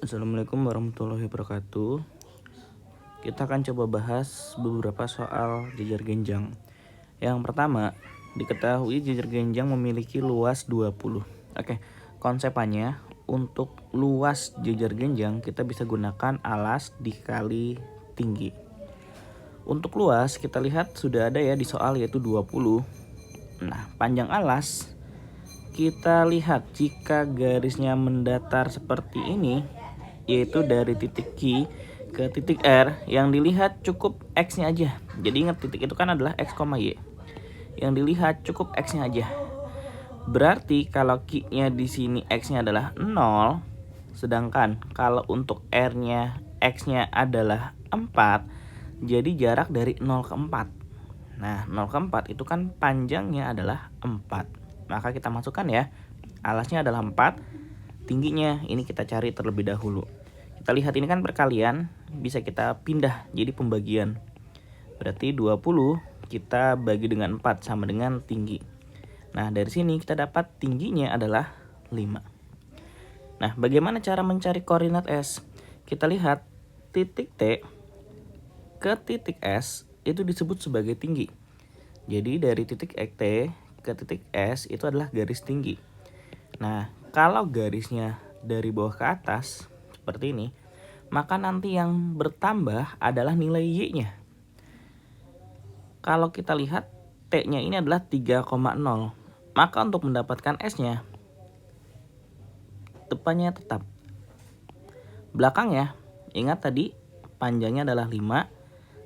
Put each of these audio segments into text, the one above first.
Assalamualaikum warahmatullahi wabarakatuh. Kita akan coba bahas beberapa soal jejer genjang. Yang pertama, diketahui jejer genjang memiliki luas 20. Oke, konsepannya untuk luas jejer genjang kita bisa gunakan alas dikali tinggi. Untuk luas kita lihat sudah ada ya di soal yaitu 20. Nah, panjang alas kita lihat jika garisnya mendatar seperti ini, yaitu dari titik Q ke titik R, yang dilihat cukup X-nya aja. Jadi ingat titik itu kan adalah X, Y. Yang dilihat cukup X-nya aja. Berarti kalau Q-nya di sini X-nya adalah 0, sedangkan kalau untuk R-nya X-nya adalah 4, jadi jarak dari 0 ke 4. Nah, 0 ke 4 itu kan panjangnya adalah 4. Maka kita masukkan ya, alasnya adalah 4, tingginya ini kita cari terlebih dahulu. Kita lihat ini kan perkalian, bisa kita pindah jadi pembagian. Berarti 20 kita bagi dengan 4 sama dengan tinggi. Nah, dari sini kita dapat tingginya adalah 5. Nah, bagaimana cara mencari koordinat S? Kita lihat titik T ke titik S itu disebut sebagai tinggi. Jadi dari titik T ke titik S itu adalah garis tinggi. Nah, kalau garisnya dari bawah ke atas seperti ini, maka nanti yang bertambah adalah nilai Y-nya. Kalau kita lihat T-nya ini adalah 3,0. Maka untuk mendapatkan S-nya, depannya tetap. Belakangnya, ingat tadi panjangnya adalah 5.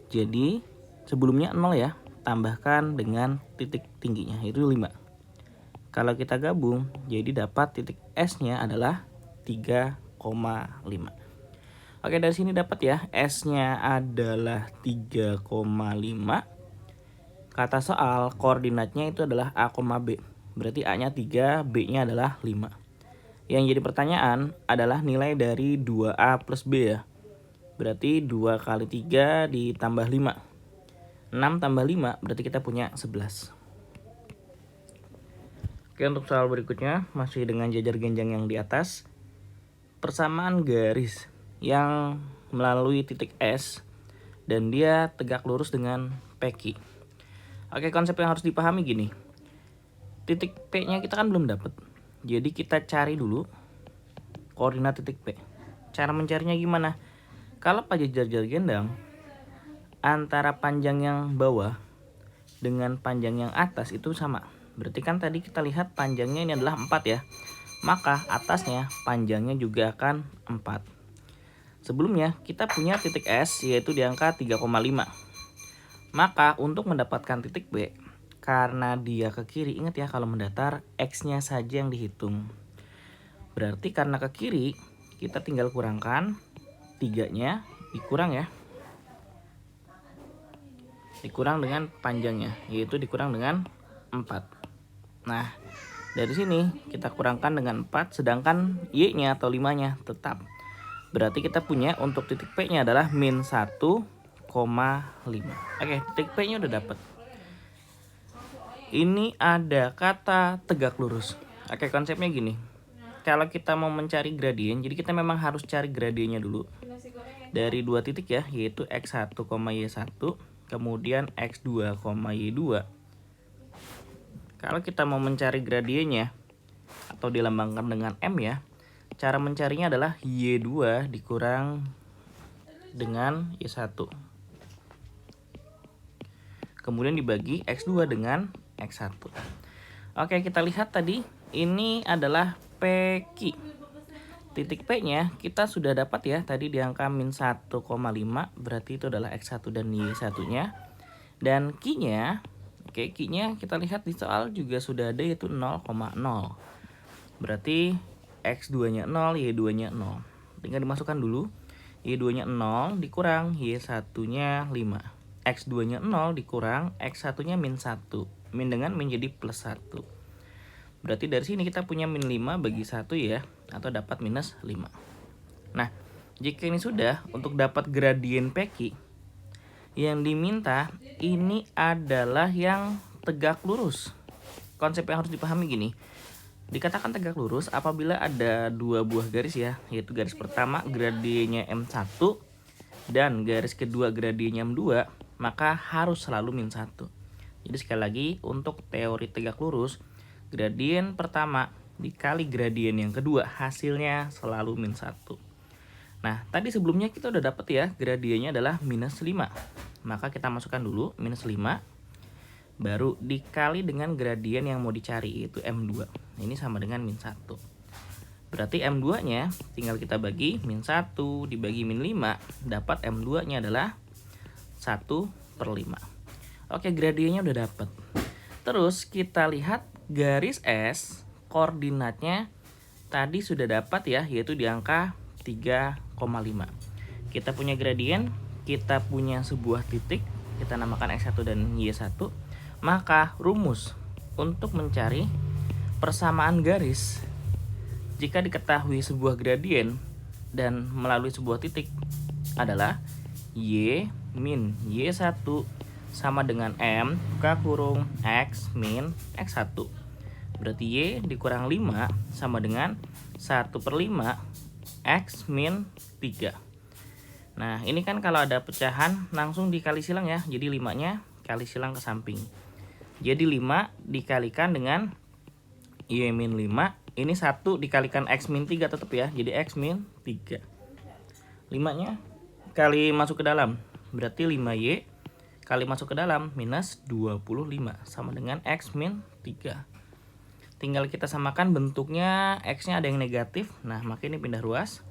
Jadi sebelumnya 0 ya, tambahkan dengan titik tingginya yaitu 5. Kalau kita gabung, jadi dapat titik S-nya adalah 3,5. Oke, dari sini dapat ya, S-nya adalah 3,5. Kata soal, koordinatnya itu adalah A, B. Berarti A-nya 3, B-nya adalah 5. Yang jadi pertanyaan adalah nilai dari 2A plus B ya. Berarti 2 kali 3 ditambah 5. 6 tambah 5 berarti kita punya 11. Oke, untuk soal berikutnya masih dengan jejer genjang yang di atas. Persamaan garis yang melalui titik S dan dia tegak lurus dengan PQ. Oke, konsep yang harus dipahami gini. Titik P-nya kita kan belum dapat. Jadi kita cari dulu koordinat titik P. Cara mencarinya gimana? Kalau pada jejer genjang antara panjang yang bawah dengan panjang yang atas itu sama. Berarti kan tadi kita lihat panjangnya ini adalah 4 ya. Maka atasnya panjangnya juga akan 4. Sebelumnya kita punya titik S yaitu di angka 3,5. Maka untuk mendapatkan titik B, karena dia ke kiri, ingat ya kalau mendatar X-nya saja yang dihitung. Berarti karena ke kiri kita tinggal kurangkan 3-nya dikurang ya. Dikurang dengan panjangnya, yaitu dikurang dengan 4. Nah, dari sini kita kurangkan dengan 4, sedangkan Y-nya atau 5-nya tetap. Berarti kita punya untuk titik P-nya adalah min 1,5. Oke, titik P-nya udah dapat. Ini ada kata tegak lurus. Oke, konsepnya gini. Kalau kita mau mencari gradien, jadi kita memang harus cari gradiennya dulu. Dari dua titik ya, yaitu X1, Y1. Kemudian X2, Y2. Kalau kita mau mencari gradiennya atau dilambangkan dengan M ya, cara mencarinya adalah Y2 dikurang dengan Y1. Kemudian dibagi X2 dengan X1. Oke, kita lihat tadi ini adalah PQ. Titik P-nya kita sudah dapat ya, tadi di angka min 1,5, berarti itu adalah X1 dan Y1-nya. Dan Q-nya, oke, Q-nya kita lihat di soal juga sudah ada yaitu 0,0. Berarti X2-nya 0, Y2-nya 0. Tinggal dimasukkan dulu. Y2-nya 0 dikurang Y1-nya 5. X2-nya 0 dikurang X1-nya min 1. Min dengan menjadi plus 1. Berarti dari sini kita punya min 5 bagi 1 ya, atau dapat minus 5. Nah, jika ini sudah, untuk dapat gradien PQ, yang diminta ini adalah yang tegak lurus. Konsep yang harus dipahami gini. Dikatakan tegak lurus apabila ada dua buah garis ya, yaitu garis pertama gradiennya M1 dan garis kedua gradiennya M2, maka harus selalu min 1. Jadi sekali lagi, untuk teori tegak lurus, gradien pertama dikali gradien yang kedua hasilnya selalu min 1. Nah, tadi sebelumnya kita udah dapet ya, gradiennya adalah minus 5. Maka kita masukkan dulu minus 5, baru dikali dengan gradien yang mau dicari, yaitu M2. Ini sama dengan min 1. Berarti M2 nya tinggal kita bagi min 1 dibagi min 5, dapat M2 nya adalah 1/5. Oke, gradiennya udah dapet. Terus kita lihat garis S, koordinatnya tadi sudah dapat ya, yaitu di angka 3,5. Kita punya gradien, kita punya sebuah titik, kita namakan X1 dan Y1. Maka rumus untuk mencari persamaan garis jika diketahui sebuah gradien dan melalui sebuah titik adalah Y min Y1 sama dengan M buka kurung X min X1. Berarti Y dikurang 5 sama dengan 1/5 X min 3. Nah, ini kan kalau ada pecahan langsung dikali silang ya. Jadi 5-nya kali silang ke samping. Jadi 5 dikalikan dengan Y min 5. Ini 1 dikalikan X min 3 tetap ya. Jadi X min 3. 5-nya kali masuk ke dalam. Berarti 5Y kali masuk ke dalam minus 25 sama dengan X min 3. Tinggal kita samakan bentuknya, X-nya ada yang negatif. Nah, maka ini pindah ruas.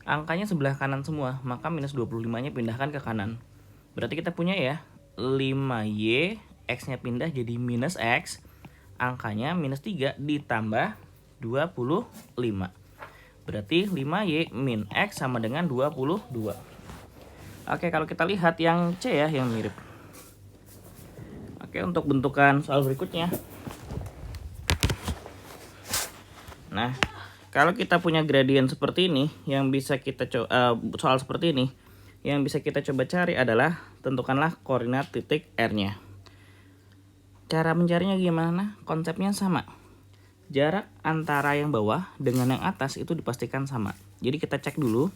Angkanya sebelah kanan semua, maka minus 25-nya pindahkan ke kanan. Berarti kita punya ya 5Y, X-nya pindah jadi minus X, angkanya minus 3 ditambah 25. Berarti 5Y min X sama dengan 22. Oke, kalau kita lihat yang C ya, yang mirip. Oke, untuk bentukan soal berikutnya. Nah, kalau kita punya gradien seperti ini, yang bisa kita soal seperti ini, yang bisa kita coba cari adalah tentukanlah koordinat titik R-nya. Cara mencarinya gimana? Konsepnya sama. Jarak antara yang bawah dengan yang atas itu dipastikan sama. Jadi kita cek dulu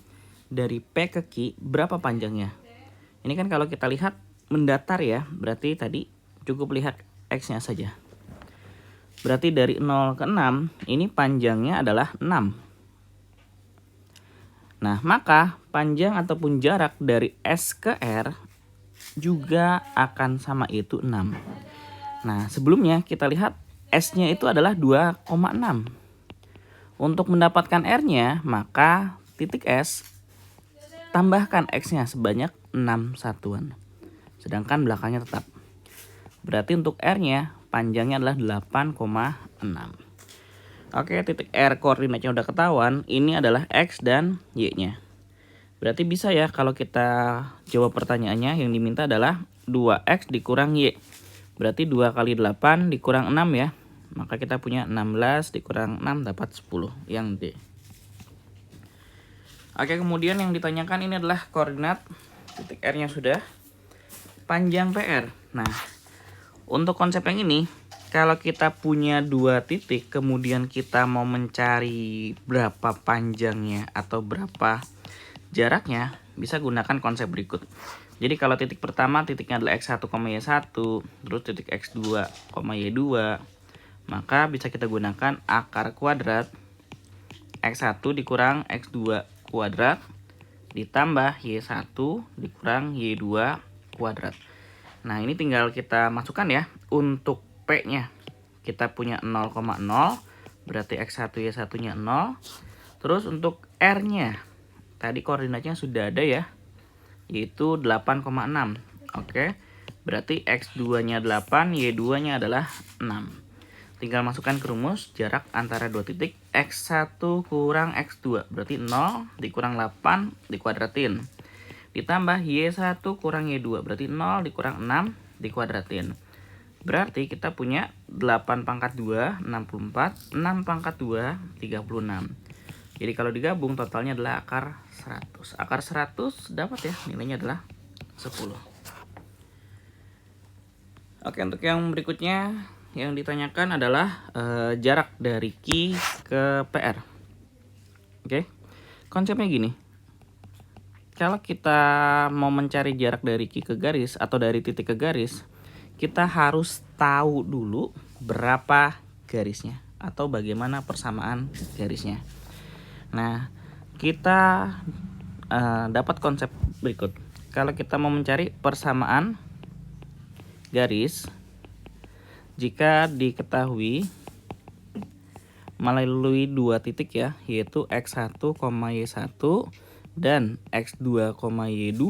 dari P ke Q berapa panjangnya. Ini kan kalau kita lihat mendatar ya, berarti tadi cukup lihat X-nya saja. Berarti dari 0 ke 6 ini panjangnya adalah 6. Nah, maka panjang ataupun jarak dari S ke R juga akan sama, itu 6. Nah, sebelumnya kita lihat S-nya itu adalah 2,6. Untuk mendapatkan R-nya, maka titik S tambahkan X-nya sebanyak 6 satuan. Sedangkan belakangnya tetap. Berarti untuk R-nya panjangnya adalah 8,6. Oke, titik R koordinatnya udah ketahuan. Ini adalah X dan Y-nya. Berarti bisa ya kalau kita jawab pertanyaannya, yang diminta adalah 2X dikurang Y. Berarti 2 kali 8 dikurang 6 ya. Maka kita punya 16 dikurang 6 dapat 10, yang D. Oke, kemudian yang ditanyakan ini adalah koordinat titik R-nya sudah. Panjang PR. Nah, untuk konsep yang ini, kalau kita punya dua titik, kemudian kita mau mencari berapa panjangnya atau berapa jaraknya, bisa gunakan konsep berikut. Jadi kalau titik pertama titiknya adalah X1, Y1, terus titik X2, Y2, maka bisa kita gunakan akar kuadrat X1 dikurang X2 kuadrat ditambah Y1 dikurang Y2 kuadrat. Nah, ini tinggal kita masukkan ya. Untuk P-nya kita punya 0,0, berarti X1 Y1-nya 0. Terus untuk R-nya tadi koordinatnya sudah ada ya, yaitu 8,6. Oke, berarti X2-nya 8, Y2-nya adalah 6. Tinggal masukkan ke rumus jarak antara dua titik, X1 kurang X2, berarti 0 dikurang 8 dikuadratin. Ditambah Y1 kurang Y2, berarti 0 dikurang 6 dikuadratin. Berarti kita punya 8 pangkat 2, 64, 6 pangkat 2, 36. Jadi kalau digabung totalnya adalah akar 100. Akar 100 dapat ya, nilainya adalah 10. Oke, untuk yang berikutnya, yang ditanyakan adalah jarak dari Q ke PR. Oke, konsepnya gini. Kalau kita mau mencari jarak dari Q ke garis atau dari titik ke garis, kita harus tahu dulu berapa garisnya atau bagaimana persamaan garisnya. Nah, kita dapat konsep berikut. Kalau kita mau mencari persamaan garis, jika diketahui melalui dua titik ya, yaitu x1, y1 dan x2, y2,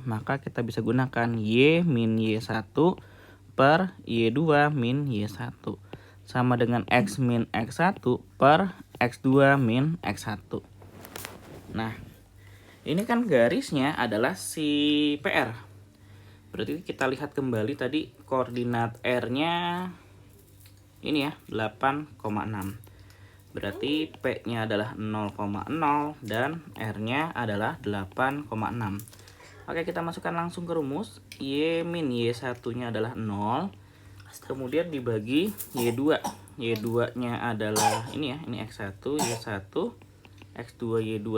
maka kita bisa gunakan y min y1 per y2 min y1 sama dengan x min x1 per x2 min x1. Nah, ini kan garisnya adalah si PR. Berarti kita lihat kembali tadi koordinat R-nya ini ya, 8,6. Berarti P-nya adalah 0,0 dan R-nya adalah 8,6. Oke, kita masukkan langsung ke rumus. Y min Y1-nya adalah 0. Kemudian dibagi Y2. Y2-nya adalah ini ya, ini X1, Y1, X2, Y2.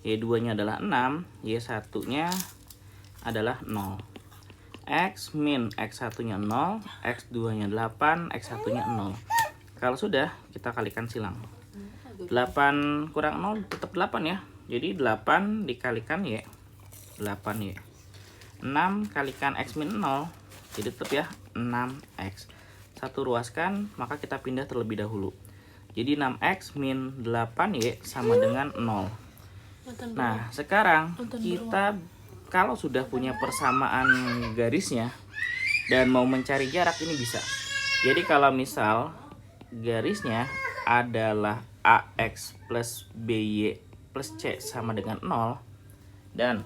Y2-nya adalah 6, Y1-nya adalah 0. X min X1-nya 0, X2-nya 8, X1-nya 0. Kalau sudah, kita kalikan silang. 8 kurang 0 tetap 8 ya. Jadi 8 dikalikan Y, 8Y. 6 kalikan X min 0, jadi tetap ya 6X. Satu ruaskan, maka kita pindah terlebih dahulu. Jadi 6X min 8Y sama dengan 0. Nah, sekarang kita kalau sudah punya persamaan garisnya dan mau mencari jarak, ini bisa. Jadi kalau misal garisnya adalah AX plus BY plus C sama dengan 0 dan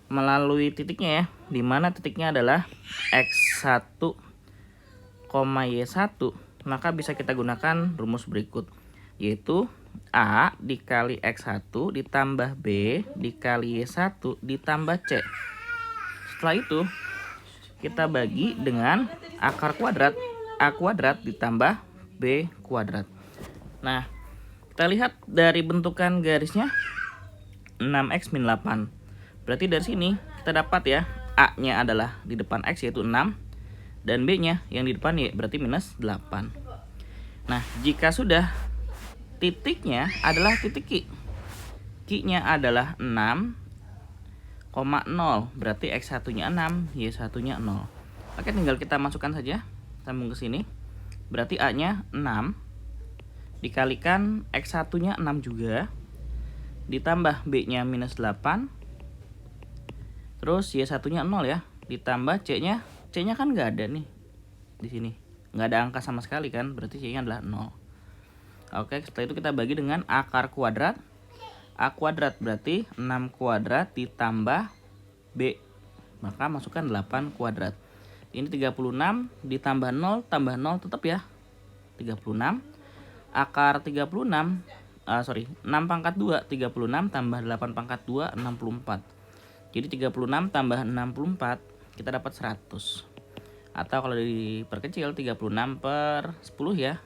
melalui titiknya ya, dimana titiknya adalah X1, Y1, maka bisa kita gunakan rumus berikut, yaitu A dikali X1 ditambah B dikali Y1 ditambah C. Setelah itu kita bagi dengan akar kuadrat, A kuadrat ditambah B kuadrat. Nah, kita lihat dari bentukan garisnya 6X min 8. Berarti dari sini kita dapat ya, A-nya adalah di depan X yaitu 6 dan B-nya yang di depan Y berarti minus 8. Nah, jika sudah, titiknya adalah titik Q. Q-nya adalah 6,0. Berarti X1-nya 6, Y1-nya 0. Oke, tinggal kita masukkan saja, sambung ke sini. Berarti A-nya 6 dikalikan X1-nya 6 juga, ditambah B-nya minus 8. Terus Y1-nya 0 ya, ditambah C-nya. C-nya kan nggak ada nih di sini. Nggak ada angka sama sekali kan, berarti C-nya adalah 0. Oke, setelah itu kita bagi dengan akar kuadrat. A kuadrat berarti 6 kuadrat ditambah B. Maka masukkan 8 kuadrat. Ini 36 ditambah 0 tambah 0 tetap ya 36. Akar 36 6 pangkat 2 36 tambah 8 pangkat 2 64. Jadi 36 tambah 64 kita dapat 100. Atau kalau diperkecil 36 per 10 ya,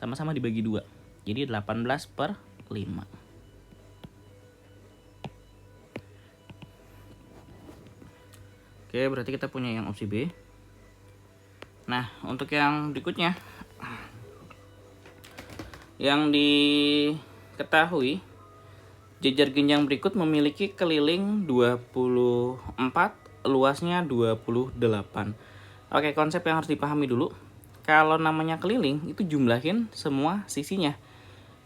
sama-sama dibagi 2. Jadi 18 per 5. Oke, berarti kita punya yang opsi B. Nah, untuk yang berikutnya, yang diketahui jajar genjang berikut memiliki keliling 24, luasnya 28. Oke, konsep yang harus dipahami dulu. Kalau namanya keliling, itu jumlahin semua sisinya.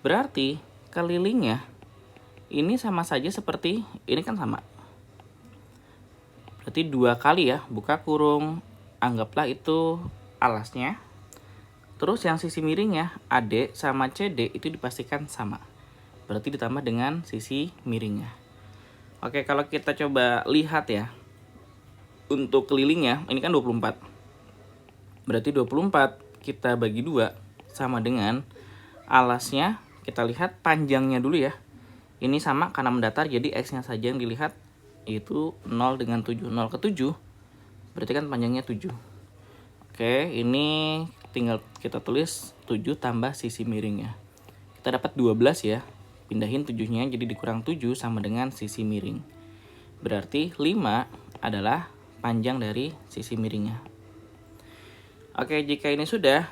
Berarti kelilingnya ini sama saja seperti ini kan sama. Berarti 2 kali ya, buka kurung, anggaplah itu alasnya. Terus yang sisi miringnya AD sama CD itu dipastikan sama. Berarti ditambah dengan sisi miringnya. Oke, kalau kita coba lihat ya, untuk kelilingnya ini kan 24. Berarti 24 kita bagi 2 sama dengan alasnya. Kita lihat panjangnya dulu ya. Ini sama karena mendatar, jadi X-nya saja yang dilihat, yaitu 0 dengan 7. 0 ke 7 berarti kan panjangnya 7. Oke, ini tinggal kita tulis 7 tambah sisi miringnya. Kita dapat 12 ya. Pindahin 7-nya jadi dikurang 7 sama dengan sisi miring. Berarti 5 adalah panjang dari sisi miringnya. Oke, jika ini sudah,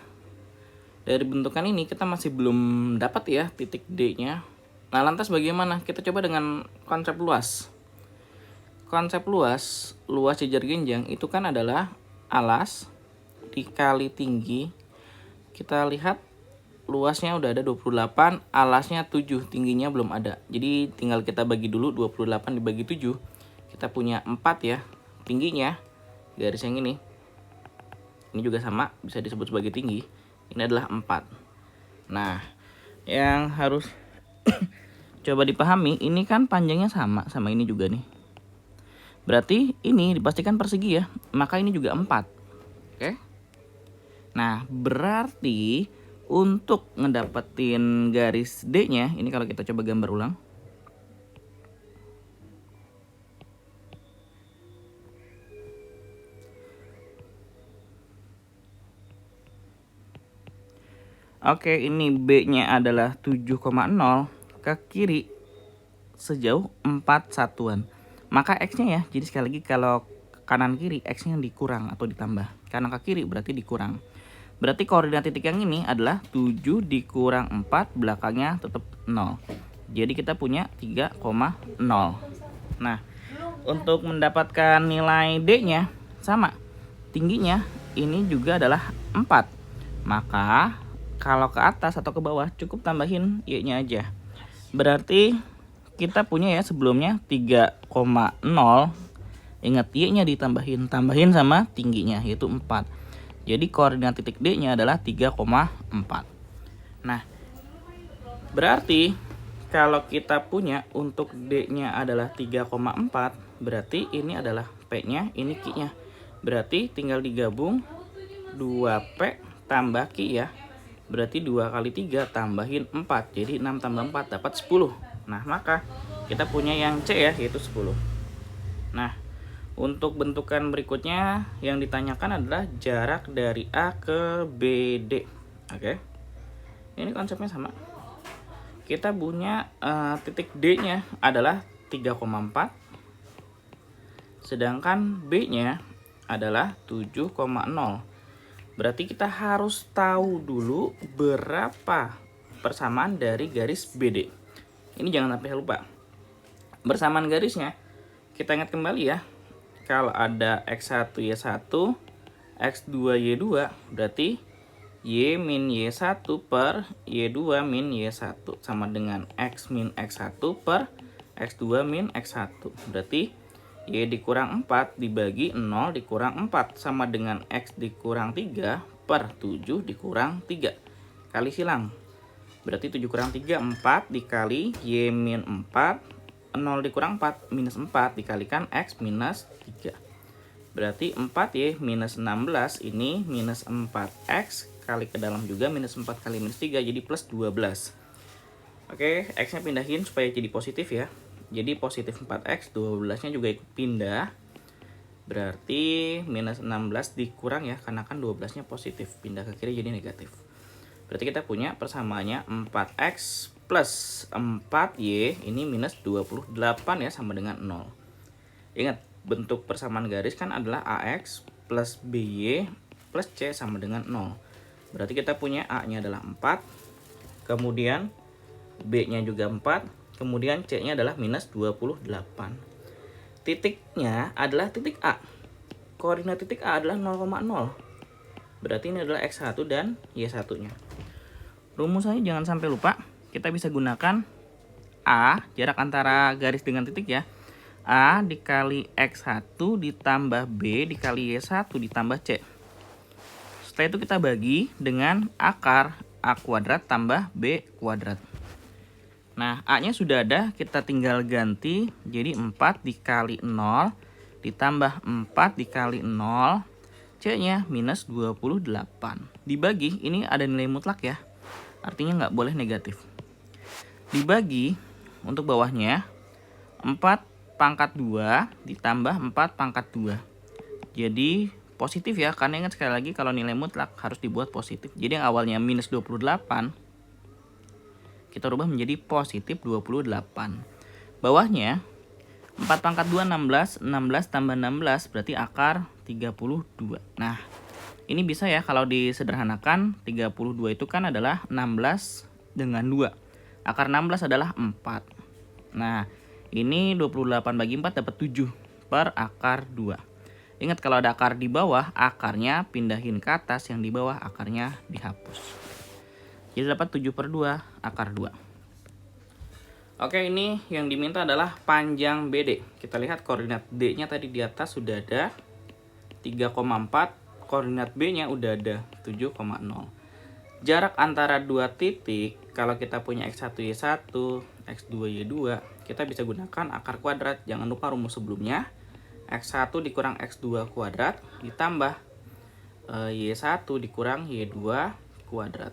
dari bentukan ini kita masih belum dapat ya titik D-nya. Nah, lantas bagaimana? Kita coba dengan konsep luas. Konsep luas jajar genjang itu kan adalah alas dikali tinggi. Kita lihat luasnya udah ada 28, alasnya 7, tingginya belum ada. Jadi tinggal kita bagi dulu 28 dibagi 7. Kita punya 4 ya tingginya, garis yang ini. Ini juga sama, bisa disebut sebagai tinggi. Ini adalah 4. Nah, yang harus coba dipahami, ini kan panjangnya sama ini juga nih. Berarti ini dipastikan persegi ya, maka ini juga 4. Oke. Nah, berarti untuk ngedapetin garis D-nya, ini kalau kita coba gambar ulang. Oke, ini B-nya adalah 7,0 ke kiri sejauh 4 satuan. Maka X-nya ya, jadi sekali lagi kalau kanan kiri X-nya dikurang atau ditambah. Kanan ke kiri berarti dikurang. Berarti koordinat titik yang ini adalah 7 dikurang 4, belakangnya tetap 0. Jadi kita punya 3,0. Nah, untuk mendapatkan nilai D-nya sama. Tingginya ini juga adalah 4. Maka kalau ke atas atau ke bawah cukup tambahin Y-nya aja. Berarti kita punya ya sebelumnya 3,0. Ingat Y-nya tambahin sama tingginya yaitu 4. Jadi koordinat titik D-nya adalah 3,4. Nah, berarti kalau kita punya untuk D-nya adalah 3,4, berarti ini adalah P-nya, ini Q-nya. Berarti tinggal digabung 2P tambah Q ya. Berarti 2 kali 3 tambahin 4. Jadi 6 tambah 4 dapat 10. Nah, maka kita punya yang C ya, yaitu 10. Nah, untuk bentukan berikutnya yang ditanyakan adalah jarak dari A ke BD. Oke. Ini konsepnya sama. Kita punya titik D-nya adalah 3,4. Sedangkan B-nya adalah 7,0. Berarti kita harus tahu dulu berapa persamaan dari garis BD. Ini jangan sampai lupa. Bersamaan garisnya, kita ingat kembali ya. Kalau ada X1 Y1, X2 Y2, berarti Y min Y1 per Y2 min Y1 sama dengan X min X1 per X2 min X1. Berarti Y dikurang 4 dibagi 0 dikurang 4 sama dengan X dikurang 3 per 7 dikurang 3. Kali silang. Berarti 7 kurang 3, 4 dikali Y min 4. 0 dikurang 4, minus 4 dikalikan X minus 3. Berarti 4Y minus 16 ini minus 4X kali ke dalam juga minus 4 kali minus 3 jadi plus 12. Oke, X-nya pindahin supaya jadi positif ya. Jadi positif 4X, 12-nya juga ikut pindah. Berarti minus 16 dikurang ya, karena kan 12-nya positif. Pindah ke kiri jadi negatif. Berarti kita punya persamaannya 4X plus 4Y ini minus 28 ya, sama dengan 0. Ingat, bentuk persamaan garis kan adalah AX plus BY plus C sama dengan 0. Berarti kita punya A-nya adalah 4. Kemudian B-nya juga 4. Kemudian C-nya adalah minus 28. Titiknya adalah titik A. Koordinat titik A adalah 0,0. Berarti ini adalah X1 dan Y1-nya. Rumusnya jangan sampai lupa. Kita bisa gunakan A, jarak antara garis dengan titik ya. A dikali X1 ditambah B dikali Y1 ditambah C. Setelah itu kita bagi dengan akar A kuadrat tambah B kuadrat. Nah, A-nya sudah ada, kita tinggal ganti. Jadi 4 dikali 0 ditambah 4 dikali 0. C-nya minus 28. Dibagi, ini ada nilai mutlak ya. Artinya nggak boleh negatif. Dibagi, untuk bawahnya 4 pangkat 2 ditambah 4 pangkat 2. Jadi positif ya, karena ingat sekali lagi kalau nilai mutlak harus dibuat positif. Jadi yang awalnya minus 28 kita rubah menjadi positif 28. Bawahnya 4 pangkat 2 16, 16 tambah 16 berarti akar 32. Nah, ini bisa ya kalau disederhanakan, 32 itu kan adalah 16 dengan 2. Akar 16 adalah 4. Nah, ini 28 bagi 4 dapat 7 per akar 2. Ingat kalau ada akar di bawah, akarnya pindahin ke atas, yang di bawah akarnya dihapus. Jadi dapat 7 per 2 akar 2. Oke, ini yang diminta adalah panjang BD. Kita lihat koordinat D-nya tadi di atas sudah ada 3,4. Koordinat B-nya udah ada 7,0. Jarak antara dua titik, kalau kita punya X1, Y1, X2, Y2, kita bisa gunakan akar kuadrat. Jangan lupa rumus sebelumnya. X1 dikurang X2 kuadrat ditambah Y1 dikurang Y2 kuadrat.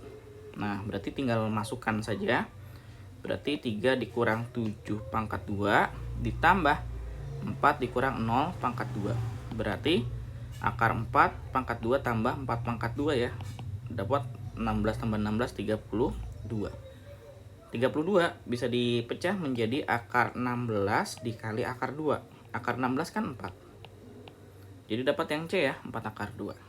Nah, berarti tinggal masukkan saja. Berarti 3 dikurang 7 pangkat 2 ditambah 4 dikurang 0 pangkat 2. Berarti akar 4 pangkat 2 tambah 4 pangkat 2 ya. Dapat 16 tambah 16, 32. 32 bisa dipecah menjadi akar 16 dikali akar 2. Akar 16 kan 4. Jadi dapat yang C ya, 4 akar 2.